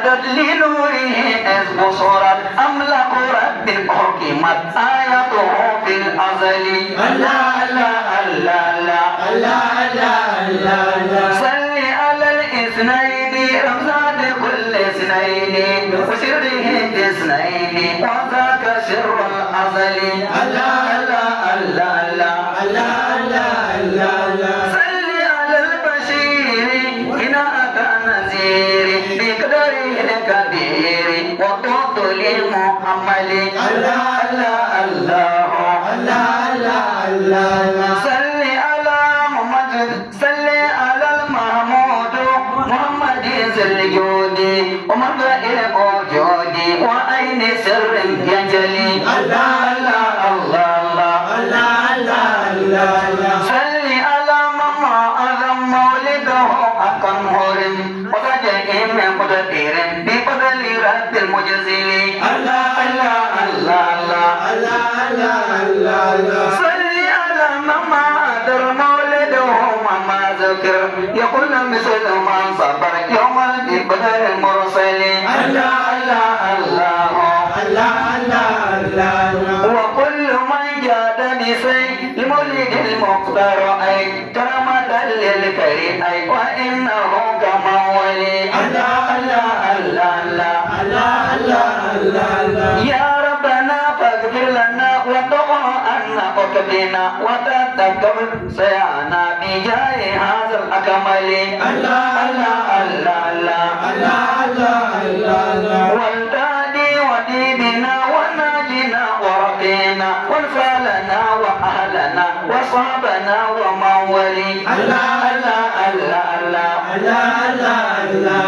بدت لنوره إذ بصرت أملاك رب حكمت آياته في الأزل. الله الله الله الله الله الله صل على الاثنين رمزان كل اثنين وسره اثنين وذاك سر الأزل. الله الله الله الله الله الله صل على البشير إن أتى نذير بقدره الكبير وطول محمد. الله الله الله الله الله صل على محمد صل على المحمود محمد ذي الجود ومبدأ الوجود وأين سر ينجلي. الله الله الله الله الله صل على مما أعظم مولده حقا هرم وتجئم قدير بفضل رب المجزل. الله الله الله الله الله صل على مما أدر مولده وما ذكر يقول مثل ما صبر يوم الجبل المرسل. الله الله الله الله وكل من جاد بسيء لمولد المختار أي كرامة للكريم أي وإنه كما ولي. الله الله الله الله الله يا ربنا فاغفر لنا وتقع عنا وكفنا وتتقبل سيانا بجاه هذا الأكمل. الله الله الله الله الله والتادي وديبنا وناجنا ورقينا وانفالنا وأهلنا وصابنا ومولي. الله الله الله الله الله